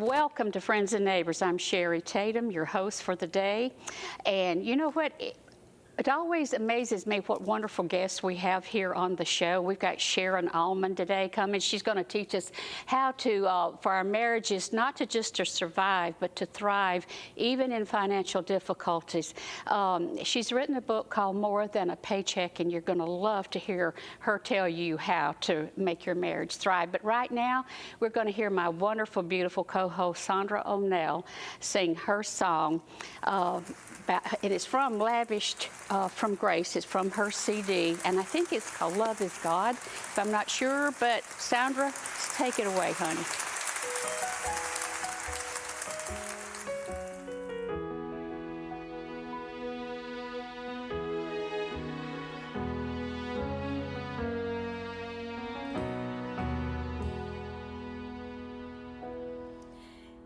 Welcome to Friends and Neighbors. I'm Sherry Tatum, your host for the day. And you know what? It always amazes me what wonderful guests we have here on the show. We've got Sharon Almon today coming. She's going to teach us how to, for our marriages, not to just to survive, but to thrive, even in financial difficulties. She's written a book called More Than a Paycheck, and you're going to love to hear her tell you how to make your marriage thrive. But right now, we're going to hear my wonderful, beautiful co-host, Sandra O'Neill, sing her song. It is from Lavished from Grace. It's from her CD, and I think it's called Love is God, if I'm not sure. But Sandra, take it away, honey.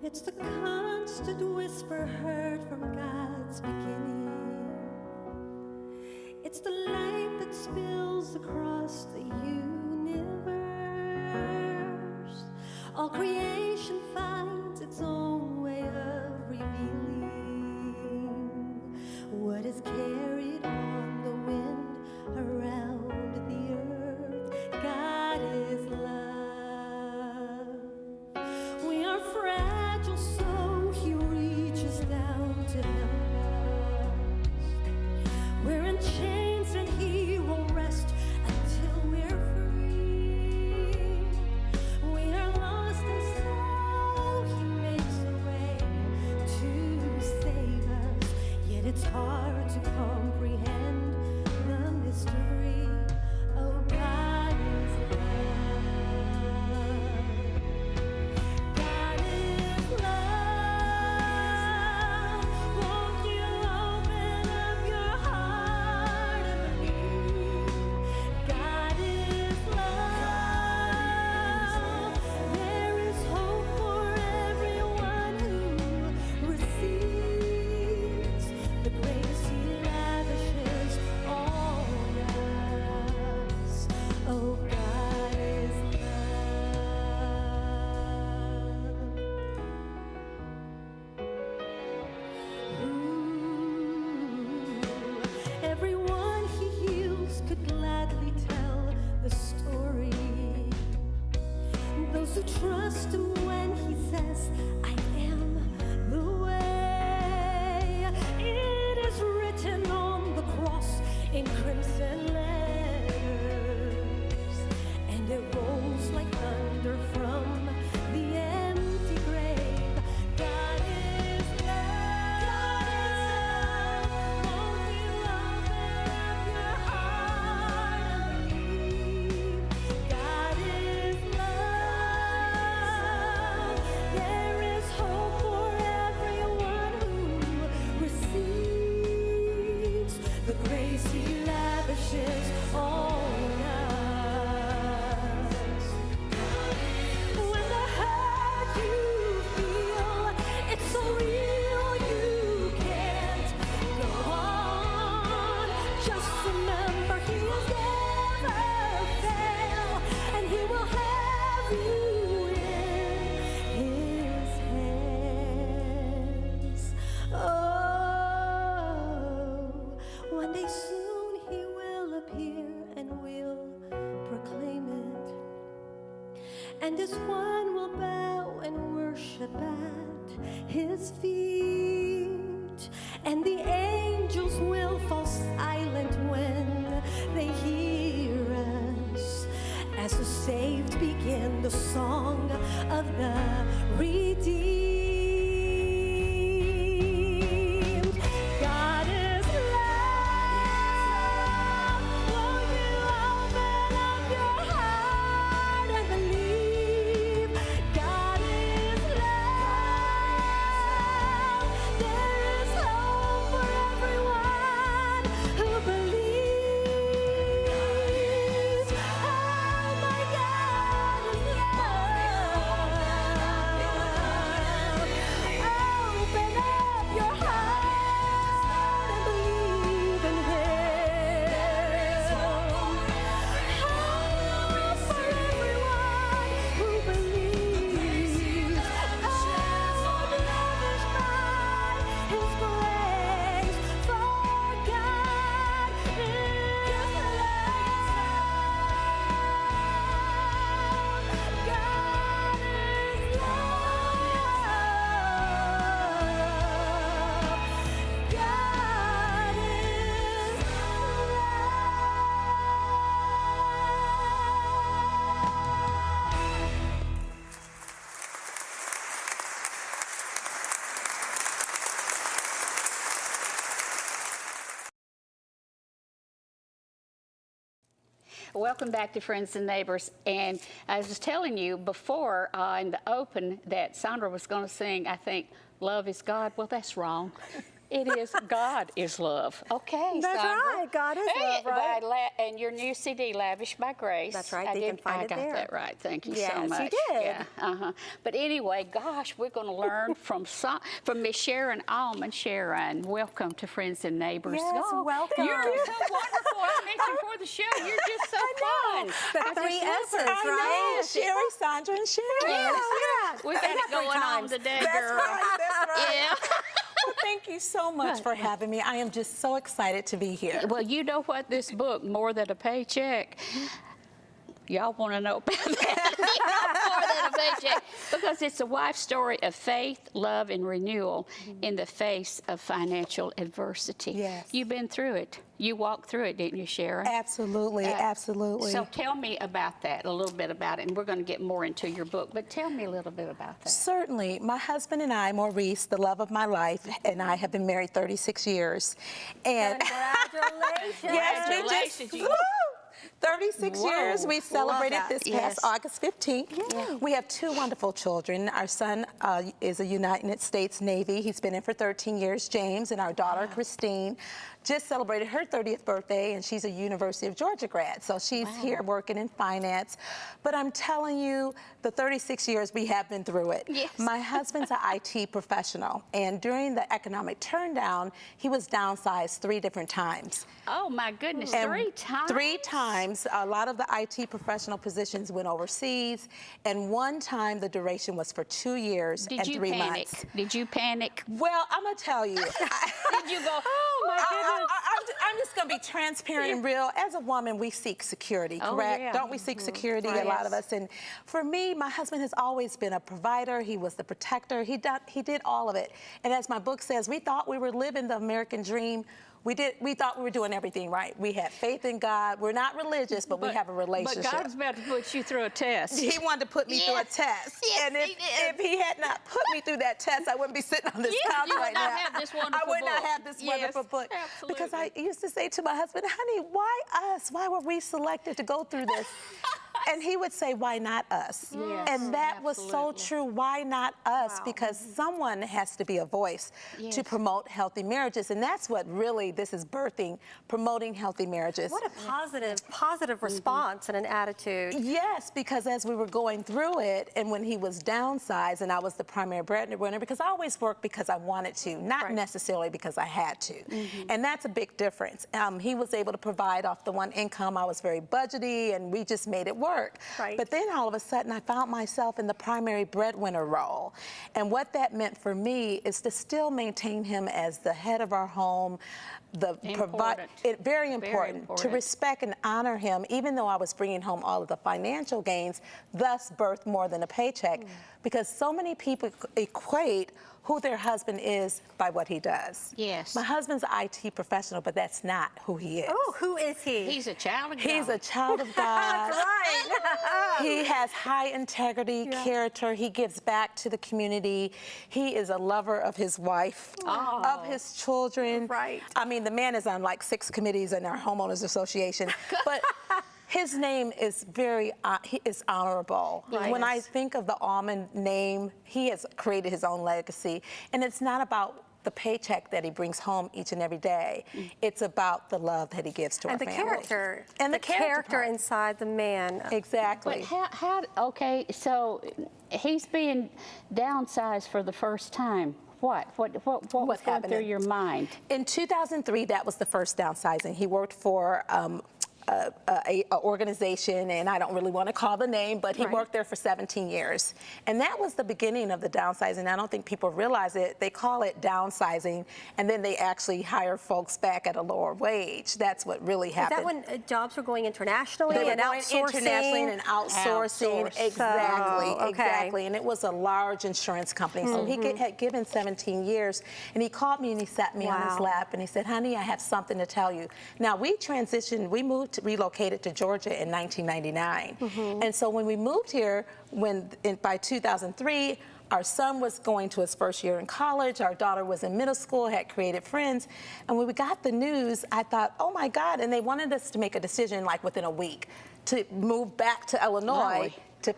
It's the constant whisper heard from God's beginning. It's the light that spills across the universe. All creation finds its own way of revealing what is carried on the wind around the earth. God is love. We are fragile, so He reaches down to help us. We're in chains and He will rest until we're free. We are lost and so He makes a way to save us. Yet it's hard to comprehend the mystery. Oh, God is love. God is love. Won't you open up your heart and believe? God is love. There is hope for everyone who receives the grace He lavishes on us. Oh, God is love. Everyone He heals could gladly tell the story. Those who trust Him when He says, I am the way. It is written on the cross in crimson letters, and it rolls like thunder from the empty grave. God is love. Won't you open up your heart and believe? God is love. There is hope for everyone who receives the grace He lavishes on us. When the hurt you feel, it's so real you can't go on. Just remember He will never fail, and He will have you in His hands. Oh, one day soon He will appear and we'll proclaim it. And His one will bow and worship at His feet. And the angels will fall silent when they hear us, as the saved begin the song of the redeemed. God is love. Won't you open up your heart and believe? God is love. There is hope welcome back to Friends and Neighbors. And I was telling you before in the open that Sandra was going to sing, I think, Love is God. Well, that's wrong. It is God is love. Okay, That's Sandra. right. God is love, right? And your new CD, Lavished by Grace. That's right. They can find I it got there. that right. Thank you so Yes, much. you did. Yeah. But anyway, gosh, we're going to learn from Miss Sharon Almon. Sharon, welcome to Friends and Neighbors. Yes, welcome. You're just so wonderful. I met you before the show. You're just so fun. The three S's, I right? know, Sherry, Sandra, and Sharon. Yes. We got it going on today, girl. That's right. Yeah. Well, thank you so much for having me. I am just so excited to be here. Well, you know what? This book, More Than a Paycheck, y'all want to know about that? More than a paycheck. Because it's a life story of faith, love, and renewal in the face of financial adversity. Yes. You've been through it. You walked through it, didn't you, Sharon? Absolutely, absolutely. So tell me about that, a little bit about it, and we're going to get more into your book, but tell me a little bit about that. Certainly. My husband and I, Maurice, the love of my life, and I have been married 36 years. And Congratulations. yes, we Congratulations. just, woo! 36 Whoa. years. We celebrated that. this Yes. past August 15th. We have two wonderful children. Our son is a United States Navy. He's been in for 13 years, James, and our daughter, Christine, just celebrated her 30th birthday, and she's a University of Georgia grad. So she's here working in finance. But I'm telling you, the 36 years we have been through it. Yes. My husband's an IT professional, and during the economic turndown, he was downsized 3 different times. Oh, my goodness, And 3 times? 3 times. A lot of the IT professional positions went overseas, and one time the duration was for 2 years Did and you 3 panic? months. Did you panic? Well, I'm gonna tell you. Did you go, oh, my goodness? I'm just gonna be transparent and real. As a woman, we seek security, Oh, correct? yeah. Don't we seek security? Right. A lot of us. And for me, my husband has always been a provider. He was the protector. He did all of it. And as my book says, we thought we were living the American dream. We thought we were doing everything right. We had faith in God. We're not religious, but we have a relationship. But God's about to put you through a test. He wanted to put me through a test. Yes, and he did. if he had not put me through that test, I wouldn't be sitting on this Yes, couch you would right not now. have this wonderful I would not book. have this Yes, wonderful book. Because I absolutely. used to say to my husband, honey, why us? Why were we selected to go through this? And he would say, why not us? Yes, And that was so absolutely. true. Why not us? Wow. Because someone has to be a voice Yes. to promote healthy marriages. And that's what really this is birthing, promoting healthy marriages. What a positive response and an attitude. Yes, because as we were going through it, and when he was downsized, and I was the primary breadwinner, because I always worked because I wanted to, not Right. necessarily because I had to. And that's a big difference. He was able to provide off the one income. I was very budgety, and we just made it work. Right. But then all of a sudden, I found myself in the primary breadwinner role. And what that meant for me is to still maintain him as the head of our home, Important. very important to important. respect and honor him, even though I was bringing home all of the financial gains, thus birth more than a paycheck. Because so many people equate who their husband is by what he does. Yes. My husband's an IT professional, but that's not who he is. Oh, who is he? He's a child of God. He's a child of God. That's right. He has high integrity, character. He gives back to the community. He is a lover of his wife, of his children. Right. I mean, the man is on like 6 committees in our homeowners association, but his name is he is honorable. Right. When I think of the Almon name, he has created his own legacy, and it's not about the paycheck that he brings home each and every day. It's about the love that he gives to our And the family. character. And the character part. inside the man. Exactly. But okay, so he's being downsized for the first time. What was going happening? through your mind? In 2003, that was the first downsizing. He worked for a organization, and I don't really want to call the name, but he Right. worked there for 17 years. And that was the beginning of the downsizing. I don't think people realize it. They call it downsizing, and then they actually hire folks back at a lower wage. That's what really Is happened. that when jobs were going internationally They were and going outsourcing? internationally and outsourcing. Outsource. Exactly, Oh, okay. exactly. And it was a large insurance company. So he had given 17 years. And he called me and he sat me on his Wow. lap and he said, honey, I have something to tell you. Now, we relocated to Georgia in 1999. And so when we moved here, by 2003, our son was going to his first year in college. Our daughter was in middle school, had created friends. And when we got the news, I thought, oh my God. And they wanted us to make a decision like within a week. to move back to Illinois Really? to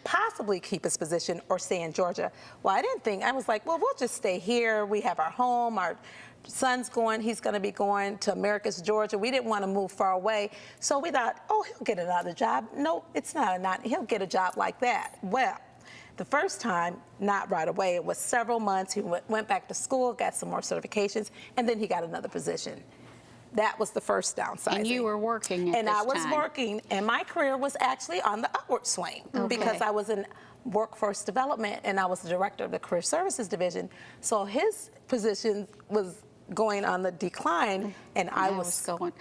possibly keep his position or stay in Georgia. Well, I didn't think, I was like, well, we'll just stay here. We have our home, our son's he's going to be going to Americus, Georgia. We didn't want to move far away. So we thought, oh, he'll get another job. No, it's not he'll get a job like that. Well, the first time, not right away, it was several months. He went back to school, got some more certifications, and then he got another position. That was the first downsizing. And you were working at And this I was time. working, and my career was actually on the upward swing because I was in workforce development, and I was the director of the career services division. So his position was going on the decline, and I was soaring.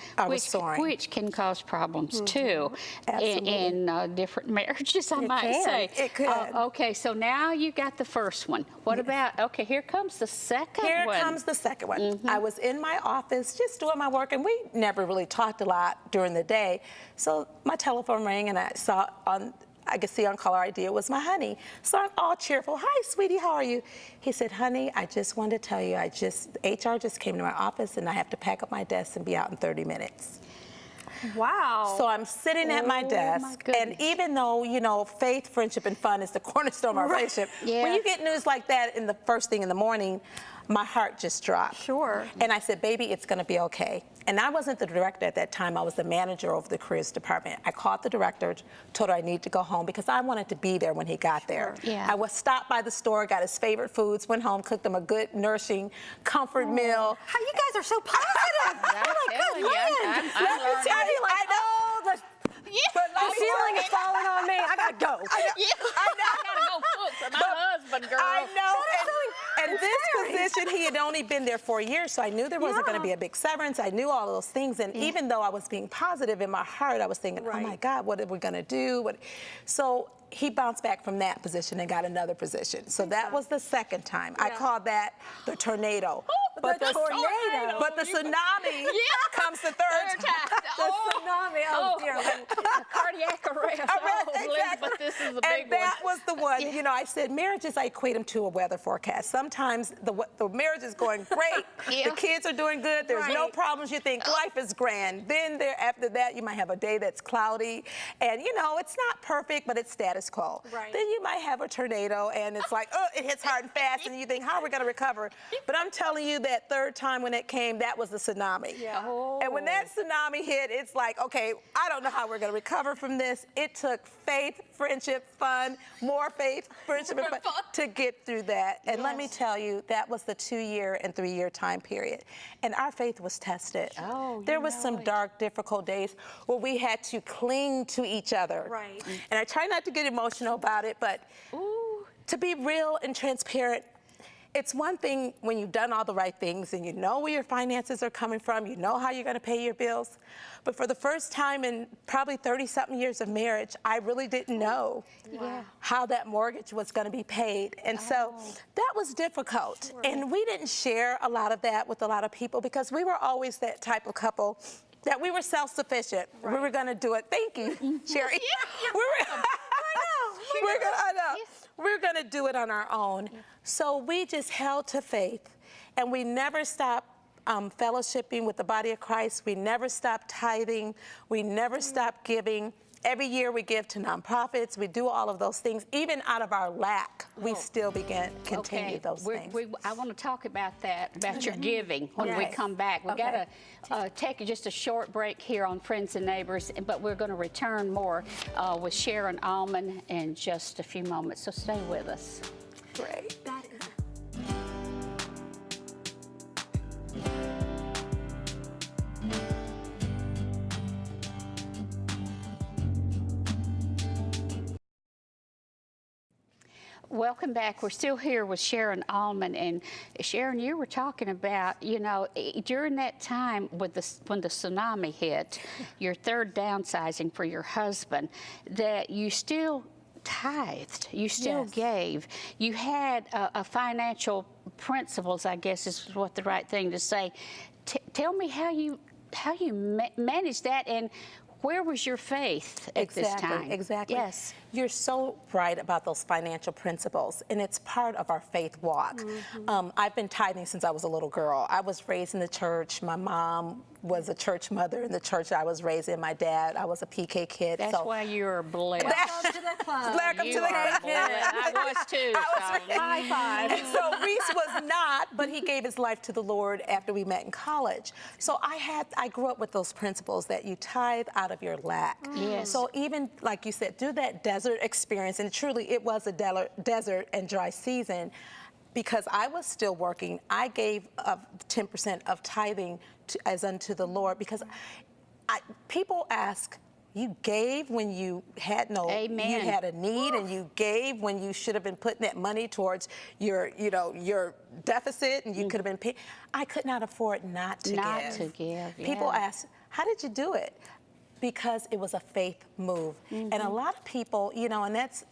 Which can cause problems too, Absolutely. in different marriages, I might can. say. It could. Okay, so now you got the first one. What about? Okay, here comes the second Here one. comes the second one. I was in my office just doing my work, and we never really talked a lot during the day. So my telephone rang, and I could see on caller ID it was my honey. So I'm all cheerful. Hi, sweetie, how are you? He said, honey, I just wanted to tell you, HR just came to my office, and I have to pack up my desk and be out in 30 minutes. Wow. So I'm sitting at my desk, and even though, you know, faith, friendship, and fun is the cornerstone of our relationship, when you get news like that in the first thing in the morning, my heart just dropped. Sure. And I said, baby, it's going to be okay. And I wasn't the director at that time. I was the manager over the careers department. I called the director, told her I need to go home because I wanted to be there when he got there. Yeah. I was stopped by the store, got his favorite foods, went home, cooked him a good, nourishing comfort meal. How you guys are so positive. I'm telling you, I'm Let me learning. tell you, I know. But let The me ceiling tell is falling on me. I gotta go. I gotta go cook for my husband, girl. I know. And this position, he had only been there 4 years, so I knew there wasn't going to be a big severance. I knew all of those things. And even though I was being positive in my heart, I was thinking, oh my God, what are we going to do? So he bounced back from that position and got another position. So that was the second time. I called that the tornado. But the tornado. But the tsunami comes the third time. The tsunami. Oh, dear. Cardiac arrest. Elizabeth, this is a big And that one. was the one. You know, I said marriages, I equate them to a weather forecast. Sometimes the marriage is going great. The kids are doing good. There's no problems. You think life is grand. Then after that, you might have a day that's cloudy. And, you know, it's not perfect, but it's status quo. Right. Then you might have a tornado, and it's like, oh, it hits hard and fast, and you think, how are we going to recover? But I'm telling you, that third time when it came, that was the tsunami. Yeah. And when that tsunami hit, it's like, okay, I don't know how we're going to recover from this. It took faith, friendship, fun, more faith, friendship, and fun to get through that. And let me tell you, that was the 2-year and 3-year time period. And our faith was tested. There was some dark, difficult days where we had to cling to each other. Right. And I try not to get emotional about it, but to be real and transparent, it's one thing when you've done all the right things and you know where your finances are coming from, you know how you're going to pay your bills. But for the first time in probably 30-something years of marriage, I really didn't know how that mortgage was going to be paid. And so that was difficult. And we didn't share a lot of that with a lot of people because we were always that type of couple that we were self-sufficient. We were going to do it. Thank you, Sherry. We're going to do it on our own. So we just held to faith, and we never stopped fellowshipping with the body of Christ. We never stopped tithing. We never stopped giving. Every year we give to nonprofits. We do all of those things. Even out of our lack, we still continue those things. I want to talk about that, about your giving when we come back. We've got to take just a short break here on Friends and Neighbors, but we're going to return more with Sharon Almon in just a few moments, so stay with us. Great. Welcome back. We're still here with Sharon Almon. And Sharon, you were talking about, you know, during that time when the tsunami hit, your third downsizing for your husband, that you still tithed, you still gave. You had a financial principles, I guess is what the right thing to say. Tell me how you managed that, and where was your faith at this time? Exactly. Yes. You're so right about those financial principles, and it's part of our faith walk. I've been tithing since I was a little girl. I was raised in the church. My mom was a church mother in the church I was raised in. My dad, I was a PK kid. That's why you're blessed. Welcome to the club. Welcome You to the are club. blessed. I was too. so. High five. And so Reese was not, but he gave his life to the Lord after we met in college. So I grew up with those principles that you tithe out of your lack. Yes. So even, like you said, do that desert experience, and truly it was a desert and dry season, because I was still working. I gave 10% of tithing as unto the Lord, because people ask, you gave when you had no, Amen. you had a need, and you gave when you should have been putting that money towards your deficit, and you could have been paying. I could not afford not to give. People yeah. ask, how did you do it? Because it was a faith move. And a lot of people, and that's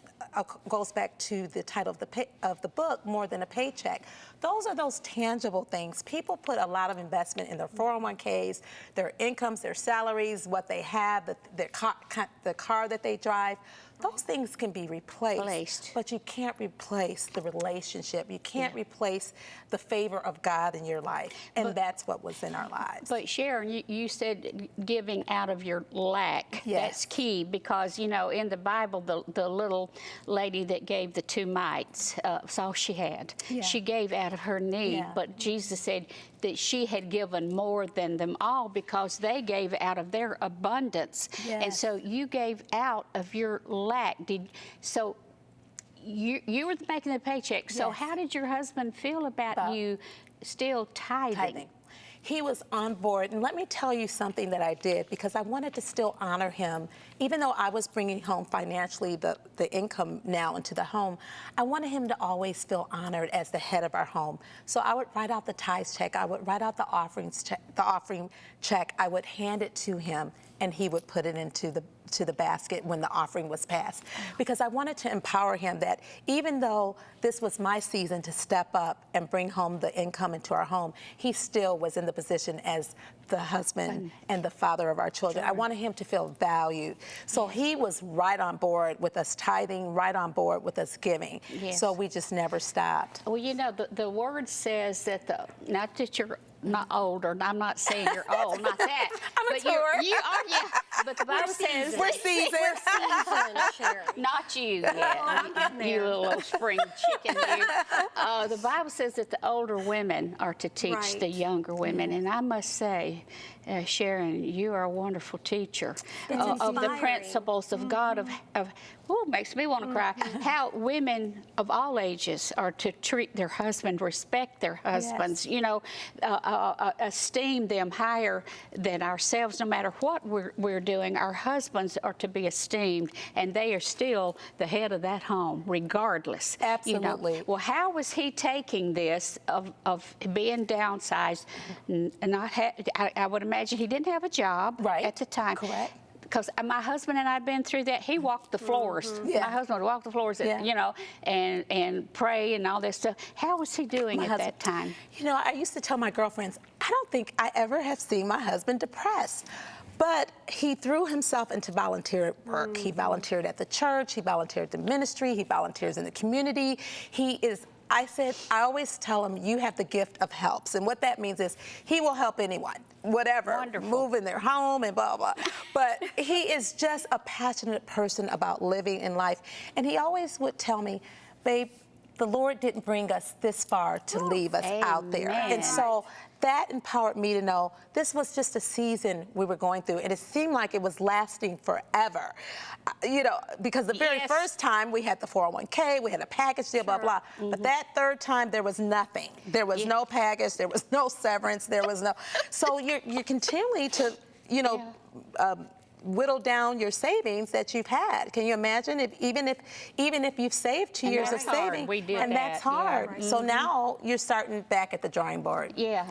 goes back to the title of the book, More Than a Paycheck. Those are those tangible things. People put a lot of investment in their 401ks, their incomes, their salaries, what they have, the car that they drive. Those things can be replaced, but you can't replace the relationship. You can't replace the favor of God in your life, and that's what was in our lives. But Sharon, you said giving out of your lack. Yes. That's key, because in the Bible, the little lady that gave the 2 mites, that's all she had. Yeah. She gave out of her need, Yeah. but Jesus said that she had given more than them all, because they gave out of their abundance. Yes. And so you gave out of your lack. You were making the paycheck. So Yes. how did your husband feel about you still tithing? He was on board, and let me tell you something that I did, because I wanted to still honor him. Even though I was bringing home financially the income now into the home, I wanted him to always feel honored as the head of our home. So I would write out the tithes check, I would write out the offering check, I would hand it to him, and he would put it into the basket when the offering was passed. Because I wanted to empower him that even though this was my season to step up and bring home the income into our home, he still was in the position as the husband and the father of our children. I wanted him to feel valued. So he was right on board with us tithing, right on board with us giving. Yes. So we just never stopped. Well, the word says that not that you're not old, or I'm not saying you're old, not that. I'm but mature. you are, yeah. But the Bible says We're seasoned. Season, Sharon. not you yet, you little spring chicken. The Bible says that the older women are to teach Right. the younger women, and I must say, Sharon, you are a wonderful teacher of the inspiring. principles of God, of makes me want to cry, how women of all ages are to treat their husband, respect their husbands, esteem them higher than ourselves. No matter what we're doing, our husbands are to be esteemed, and they are still the head of that home, regardless. Absolutely. Well, how was he taking this of being downsized? I would imagine he didn't have a job at the time. Correct. Because my husband and I had been through that. He walked the floors. Yeah. My husband would walk the floors, and pray and all that stuff. How was he doing at that time? I used to tell my girlfriends, I don't think I ever have seen my husband depressed. But he threw himself into volunteer work. He volunteered at the church. He volunteered at the ministry. He volunteers in the community. I always tell him, you have the gift of helps. And what that means is he will help anyone, whatever, Wonderful. move in their home and blah, blah. But he is just a passionate person about living in life. And he always would tell me, babe, the Lord didn't bring us this far to leave us out there. Amen. And so that empowered me to know this was just a season we were going through, and it seemed like it was lasting forever. Because the very first time we had the 401k, we had a package deal, blah, blah. But that third time, there was nothing. There was no package, there was no severance, there was no. So you're continually to, whittle down your savings that you've had. Can you imagine even if you've saved 2 years of that's hard. saving, We did and that, that's hard. right. So now you're starting back at the drawing board. Yeah.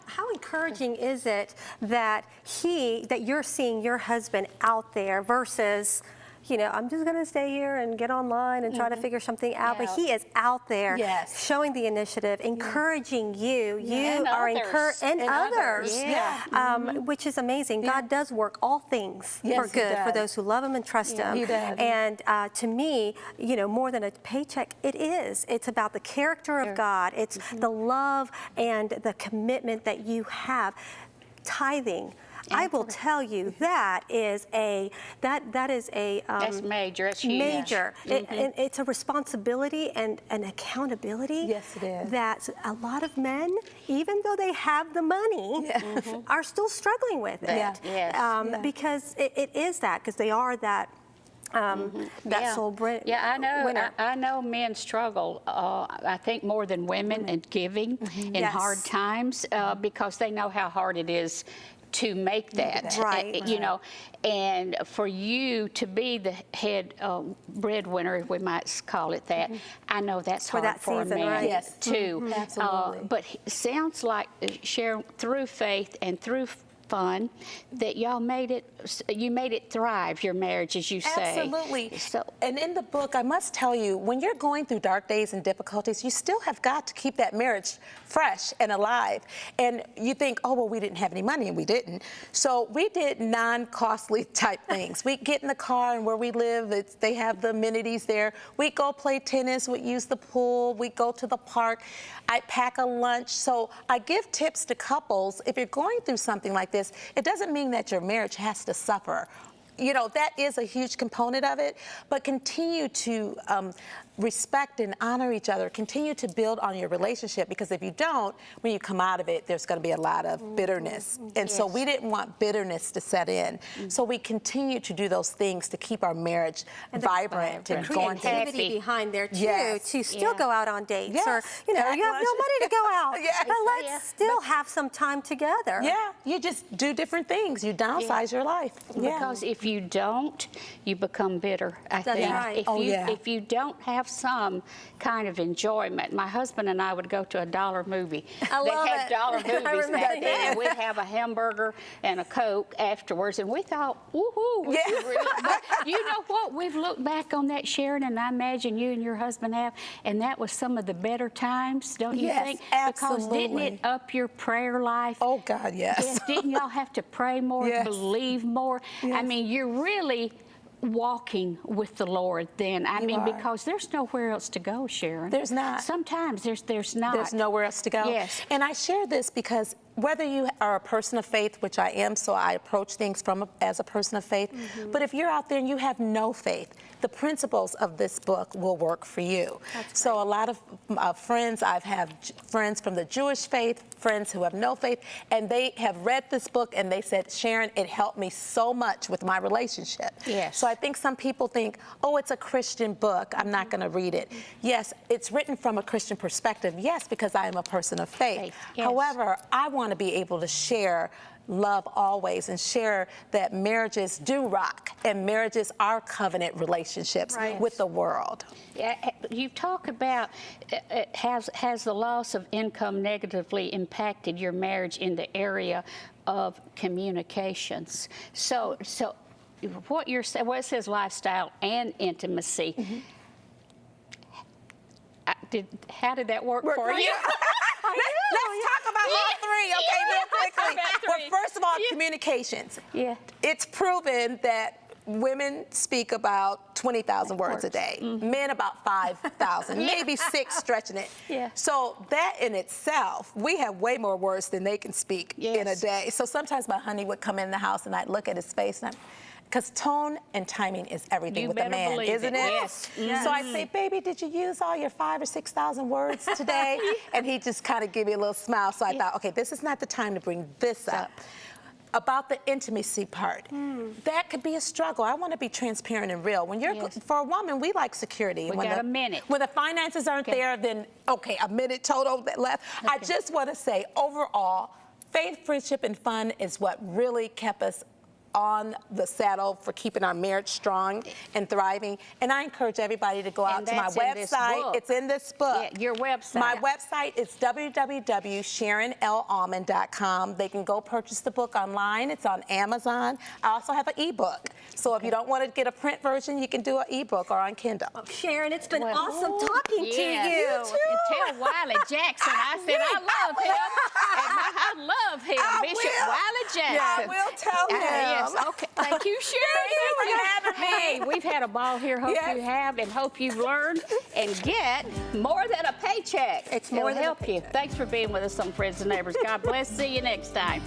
How encouraging is it that you're seeing your husband out there versus I'm just going to stay here and get online and try to figure something out. But he is out there Yes. showing the initiative, encouraging you. And You are others. and others, Yeah. which is amazing. God does work all things Yes, for he good for does. those who love him and trust him. He does. And to me, more than a paycheck, it's about the character of God. It's the love and the commitment that you have. Tithing. I will tell you that is a That's major. That's huge. major. It's a responsibility and an accountability. Yes, it is. That a lot of men, even though they have the money, are still struggling with it. Yeah. Yes. Because it is that, because they are that. That sole winner. Yeah, I know men struggle, I think more than women in giving in Yes. hard times because they know how hard it is to make that. Right. And for you to be the head breadwinner, we might call it that, I know that's For hard that for season, a man right? Yes. too. Absolutely. But it sounds like, Sharon, through faith and through fun, that you made it thrive, your marriage, as you say. Absolutely. So, And in the book, I must tell you, when you're going through dark days and difficulties, you still have got to keep that marriage fresh and alive. And you think, oh, well, we didn't have any money, and we didn't. So we did non-costly type things. We get in the car, and where we live, they have the amenities there. We go play tennis, we use the pool, we go to the park. I pack a lunch. So I give tips to couples. If you're going through something like this, it doesn't mean that your marriage has to suffer. That is a huge component of it, but continue to respect and honor each other. Continue to build on your relationship, because if you don't, when you come out of it, there's going to be a lot of bitterness. And so we didn't want bitterness to set in. So we continue to do those things to keep our marriage vibrant and going. Creativity behind there too, Yes. to still go out on dates, Yes. or you have Pack no lunch. money to go out, Yes. but let's still have some time together. Yeah, you just do different things. You downsize your life. because if you don't, you become bitter, I That's think. right. If you don't have some kind of enjoyment, my husband and I would go to a dollar movie. I They love had it. dollar I movies remember back then, that. and we'd have a hamburger and a Coke afterwards, and we thought, woohoo. Yeah. But you know what? We've looked back on that, Sharon, and I imagine you and your husband have, and that was some of the better times, don't you Yes, think? Because didn't absolutely. it up your prayer life? Oh, God, yes. Yes, didn't y'all have to pray more, Yes. believe more? I Yes. mean, you're really walking with the Lord then. I mean, are. because there's nowhere else to go, Sharon. There's not. Sometimes there's not. There's nowhere else to go. Yes. And I share this because whether you are a person of faith, which I am, so I approach things as a person of faith, but if you're out there and you have no faith, the principles of this book will work for you. So a lot of friends, I've had friends from the Jewish faith, friends who have no faith, and they have read this book and they said, Sharon, it helped me so much with my relationship. Yes. So I think some people think, oh, it's a Christian book, I'm not going to read it. Yes, it's written from a Christian perspective, yes, because I am a person of faith. Yes. However, I want to be able to share love always and share that marriages do rock and marriages are covenant relationships with the world. You talk about has the loss of income negatively impacted your marriage in the area of communications. So what you're saying, well, it says lifestyle and intimacy. How did that work for you? Let's talk about all three, okay, real quickly. about Well, three. first of all, communications. Yeah. It's proven that women speak about 20,000 words a day, men about 5,000, maybe 6 stretching it. Yeah. So that in itself, we have way more words than they can speak in a Yes. day. So sometimes my honey would come in the house and I'd look at his face and because tone and timing is everything You with a better man, believe isn't it. it? Yes. Yes. So I'd say, baby, did you use all your 5,000 or 6,000 words today? And he'd just kind of give me a little smile. So I thought, okay, this is not the time to bring this up. About the intimacy part, that could be a struggle. I want to be transparent and real. When you're for a woman, we like security. We when got a minute. When the finances aren't there, then okay, a minute total left. I just want to say, overall, faith, friendship, and fun is what really kept us on the saddle for keeping our marriage strong and thriving. And I encourage everybody to go out to my that's in this website. book. It's in this book. Yeah, your website. My website is www.sharonlalmon.com. They can go purchase the book online. It's on Amazon. I also have an ebook. So if you don't want to get a print version, you can do an ebook or on Kindle. Sharon, it's been Well, awesome talking to yeah. you. And tell Wiley Jackson I said I love him. I love him, Bishop Wiley Jackson. Yeah, I will tell him. Yes, okay. Thank you, Sharon. Thank you for having me. Hey, we've had a ball here. Hope Yes. you have, and hope you've learned and get more than a paycheck. It's more It'll than a help you. Thanks for being with us on Friends and Neighbors. God bless. See you next time.